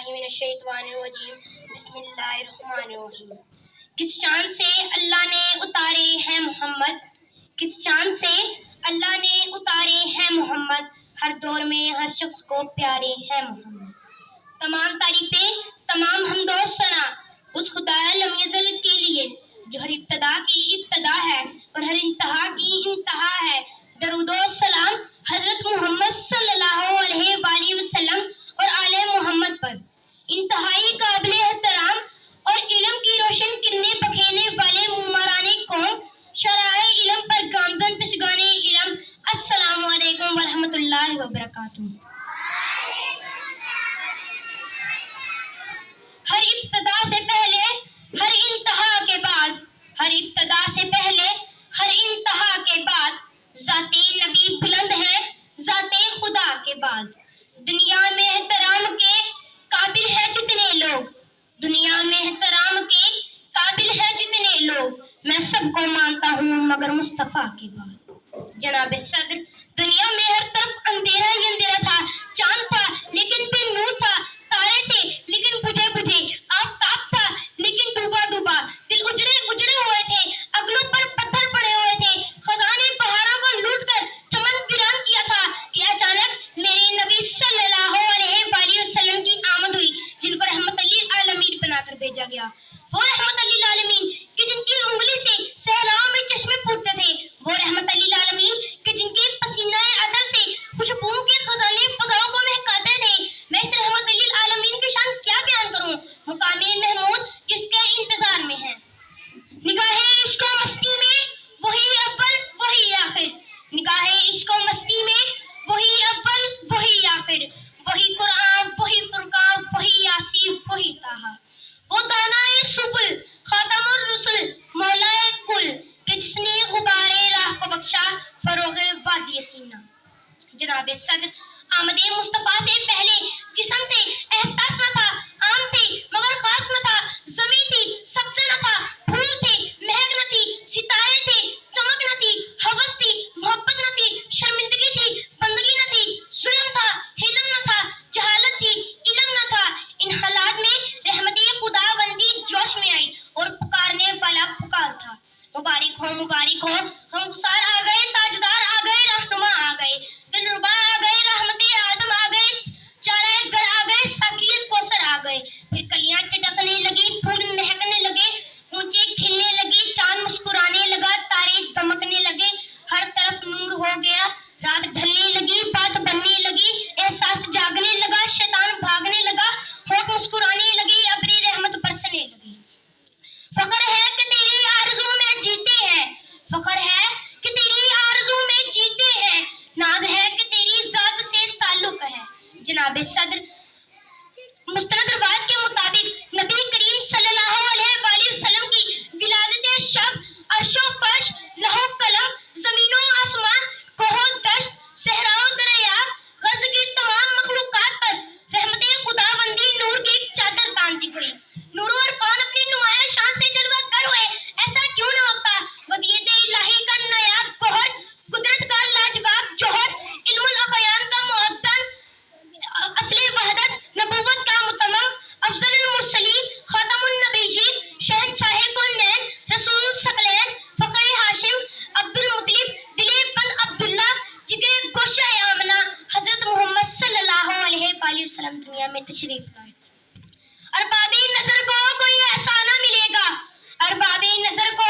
बिस्मिल्लाहिर्रहमानिर्रहीम। बिस्मिल्लाहिर्रहमानिर्रहीम। किस शान से अल्लाह ने उतारे हैं मोहम्मद, किस शान से अल्लाह ने उतारे हैं मोहम्मद, हर दौर में हर शख्स को प्यारे हैं मोहम्मद। तमाम तारीफें, तमाम हमदो सना उस खुदा लम यज़ल के लिए जो हर इब्तदा की इब्तदा है और हर इंतहा की इंतहा है। दरूदो सलाम हजरत मोहम्मद सल्लल्लाहु अलैहि वसल्लम और आले मोहम्मद पर। इंतहाई काबिल एहतराम और इल्म की रोशन किरणें बखेरने वाले मुमाराने कौम, शराहे इल्म पर गामजन तशगाने इल्म, अस्सलामु अलैकुम वरहमतुल्लाहि वबरकातुहू। हर इब्तदा से पहले हर इंतहा के बाद, हर इब्तदा से पहले हर इंतहा के बाद, ज़ाते नबी बुलंद है ज़ाते खुदा के बाद। दुनिया में एहतराम के काबिल है जितने लोग, दुनिया में एहतराम के काबिल है जितने लोग, मैं सबको मानता हूँ मगर मुस्तफ़ा के बाद। जनाब सदर, दुनिया में हर तरफ अंधेरा ही अंधेरा था, चांद था लेकिन बेनूर था, तारे थे लेकिन बुझे बुझे, आफताब था लेकिन डूबा डूबा, दिल उजड़े उजड़े हुए थे, अगलों पर पत्थर पड़े हुए थे, खजाने पहाड़ों को लूट कर चमन वीरान किया था कि अचानक मेरे नबी सल्लल्लाहु अलैहि वसल्लम की आमद हुई, जिनको रहमत लिल आलमीन बनाकर भेजा गया। वो रहमत लिल आलमीन कि जिनकी उंगली से सहराओं में चश्मे फूटते थे, वो रहमत लिल आलमीन कि जिनके पसीना अतर से खुशबुओं के खजाने फजाओं को महकाते थे। मैं इस रहमत लिल आलमीन की शान क्या बयान करूं, मुकामे महमूद जिसके इंतजार में है। निगाहे इश्क व मस्ती में वही अव्वल वही आखिर, निगाहे इश्क व मस्ती में वही अव्वल वही आखिर, वही कुरान वही फुरकान वही यासीन वही ताहा। वो दानाए सुबुल खातमुर रुसुल मौलाए कुल कि जिसने गुबारे राह को बख्शा फरोगे वादी सीना। जनाब सदर, आमदे मुस्तफा से पहले जिस्म थे, एहसास न था, आम थे मगर खास न था, ज़मी थी सब्ज़ा न था, फूल थे महक न थी, सितारे थे चमक न थी, हवस थी मोहब्बत न थी, शर्मिंदगी थी बंदगी न थी, जुल्म था हिलम न था, जहालत थी इल्म न था। इन हालात में रहमते खुदाबंदी जोश में आई और पुकारने वाला पुकार उठा। मुबारक हो हम गुसार आ गए, ताजदार आ गए, रहनुमा आ गए, दिलरुबा आ गए, रहमते आदम आ गए, चाराए घर आ गए, साकिए कौसर आ गए। फिर कलियां चटकने लगी, फूल महकने लगे, ऊंचे खिलने लगी, चांद मुस्कुराने लगा, तारे दमकने लगे, हर तरफ नूर हो गया, रात ढलने लगी, बात बनने लगी, एहसास जागने लगा, शैतान भागने लगा, होठ मुस्कुराने लगी, अबरी रहमत बरसने लगी। फख्र है कि तेरी आरज़ू में जीते हैं, फख्र है कि तेरी आरज़ू में जीते हैं, नाज है कि तेरी ज़ात से ताल्लुक है। जनाब सदर, मुस्तनद रिवायत के मुताबिक नबी करीम सल्लल्लाहु अलैहि वसल्लम की विलादत शब अर्शो फर्श लहो कलम ज़मीनो आसमान कोहो दश्त सहराओ दरिया गज़ की तमाम मखलूकात पर रहमते खुदाबंदी नूर की चादर बांधती गई। नूर और पान अपनी नुमाया शान से जलवा कर हुए, ऐसा क्यों न होता। वदीयत इलाही का नायाब गोहर, कुदरत का लाजवाब जोहर, इल्मुल अखयान का मुअद्दन, असले वहदत नबुव्वत का मुतमम, अफजलुल मुरसलीन खातमुन नबीयीन, शहंशाहे कौनैन रसूल सकलैन, फखरे हाशिम अब्दुल मुत्तलिब, दिले बंद अब्दुल्ला, जिगरे गोशे आमना, हजरत मोहम्मद सल्लल्लाहु अलैहि वसल्लम दुनिया में तशरीफ लाए। अरबाबे नजर को कोई ऐसा न मिलेगा, अरबाबे नजर को